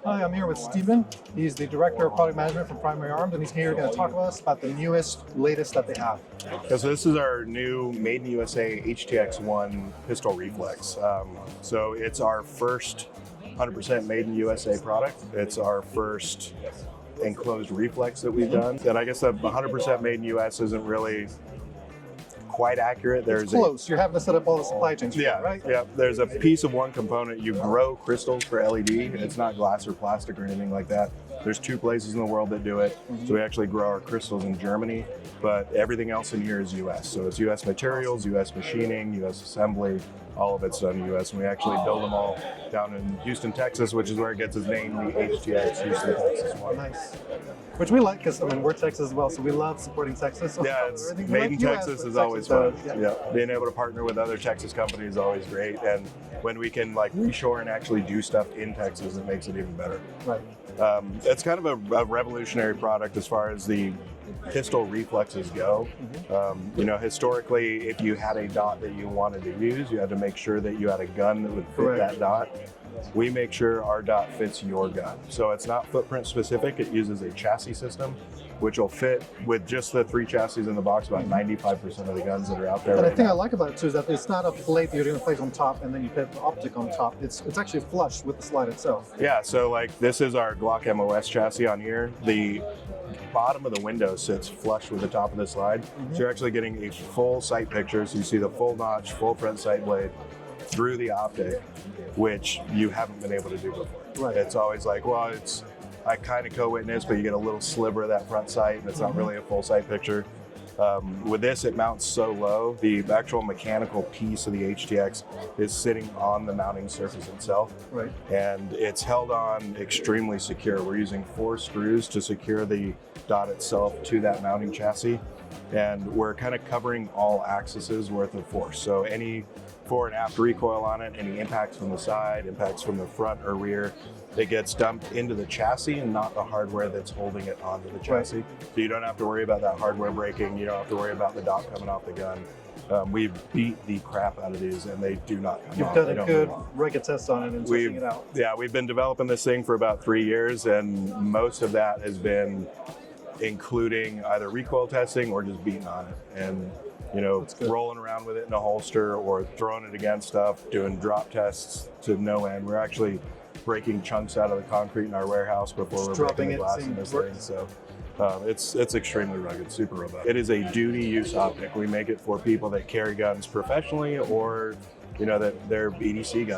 Hi, I'm here with Steven. He's the Director of Product Management from PrimaryArms, and he's here going to talk about us about the latest that they have. So this is our new Made in the USA HTX-1 pistol reflex. So it's our first 100% Made in the USA product. It's our first enclosed reflex that we've done. And I guess the 100% Made in the US isn't really quite accurate. It's close. You're having to set up all the supply chains for yeah, it, right? Yeah, there's a piece of one component. You grow crystals for LED. It's not glass or plastic or anything like that. There's 2 places in the world that do it. So we actually grow our crystals in Germany, but everything else in here is US. So it's US materials, US machining, US assembly, all of it's done in the US. And we actually build them all down in Houston, Texas, which is where it gets its name, the HTX Houston, Texas one. Nice. Which we like because, I mean, we're Texas as well, so we love supporting Texas. So Yeah, it's we made like in US, Texas but is always fun. yeah. Being able to partner with other Texas companies is always great. And when we can like reshore and actually do stuff in Texas, it makes it even better. Right. It's kind of a revolutionary product as far as the pistol reflexes go. You know, historically, if you had a dot that you wanted to use, you had to make sure that you had a gun that would fit Correct. that dot. We make sure our dot fits your gun. So it's not footprint specific. It uses a chassis system, which will fit with just the 3 chassis in the box, about 95% of the guns that are out there. And right the thing now. I like about it too is that it's not a plate that you're going to place on top and then you put the optic on top. It's actually flush with the slide itself. Yeah, so like this is our Glock MOS chassis on here. The bottom of the window sits flush with the top of the slide. So you're actually getting a full sight picture. So you see the full notch, full front sight blade through the optic, which you haven't been able to do before. Right. It's always like, well, I kind of co-witness, but you get a little sliver of that front sight, and it's not really a full sight picture. With this, it mounts so low, the actual mechanical piece of the HTX is sitting on the mounting surface itself. Right. And it's held on extremely secure. We're using 4 screws to secure the dot itself to that mounting chassis. And we're kind of covering all axes worth of force. So any fore and aft recoil on it, any impacts from the side, impacts from the front or rear, it gets dumped into the chassis and not the hardware that's holding it onto the chassis. Right. So you don't have to worry about that hardware breaking. You don't have to worry about the dot coming off the gun. We've beat the crap out of these and they do not come You've off. done They a don't good come off. rugged test on it and testing it out. Yeah, we've been developing this thing for about 3 years, and most of that has been including either recoil testing or just beating on it. And you know, rolling around with it in a holster or throwing it against stuff, doing drop tests to no end. We're actually breaking chunks out of the concrete in our warehouse before we're breaking the glass in this thing. So it's extremely rugged, super robust. It is a duty use optic. We make it for people that carry guns professionally or, you know, that they're EDC guns.